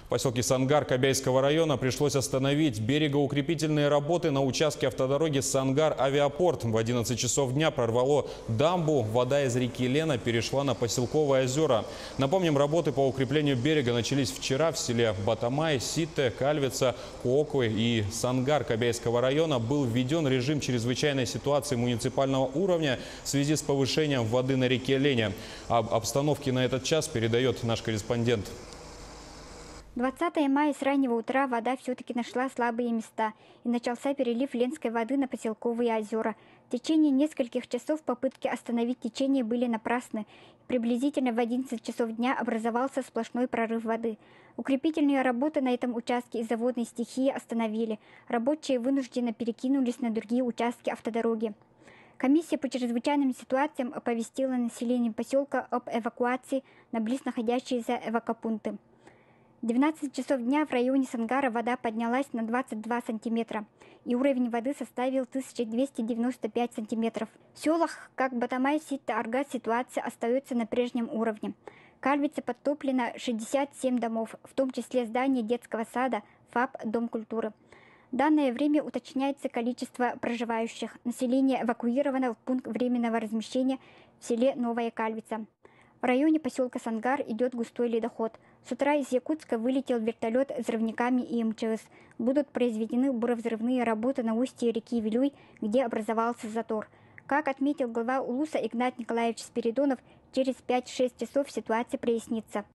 В поселке Сангар Кобяйского района пришлось остановить берегоукрепительные работы на участке автодороги Сангар-Авиапорт. В 11 часов дня прорвало дамбу. Вода из реки Лена перешла на поселковые озера. Напомним, работы по укреплению берега начались вчера в селе Батамай, Сите, Кальвица, Куоквы и Сангар Кобяйского района. Был введен режим чрезвычайной ситуации муниципального уровня в связи с повышением воды на реке Лене. Об обстановке на этот час передает наш корреспондент. 20 мая с раннего утра вода все-таки нашла слабые места и начался перелив ленской воды на поселковые озера. В течение нескольких часов попытки остановить течение были напрасны. Приблизительно в 11 часов дня образовался сплошной прорыв воды. Укрепительные работы на этом участке из-за водной стихии остановили. Рабочие вынужденно перекинулись на другие участки автодороги. Комиссия по чрезвычайным ситуациям оповестила население поселка об эвакуации на близ находящиеся эвакопункты. В 12 часов дня в районе Сангара вода поднялась на 22 сантиметра, и уровень воды составил 1295 сантиметров. В селах, как Батамай, Сите, Аргат, ситуация остается на прежнем уровне. В Кальвице подтоплено 67 домов, в том числе здание детского сада, ФАП, Дом культуры. В данное время уточняется количество проживающих. Население эвакуировано в пункт временного размещения в селе Новая Кальвица. В районе поселка Сангар идет густой ледоход. С утра из Якутска вылетел вертолет с взрывниками и МЧС. Будут произведены буровзрывные работы на устье реки Вилюй, где образовался затор. Как отметил глава Улуса Игнат Николаевич Спиридонов, через 5-6 часов ситуация прояснится.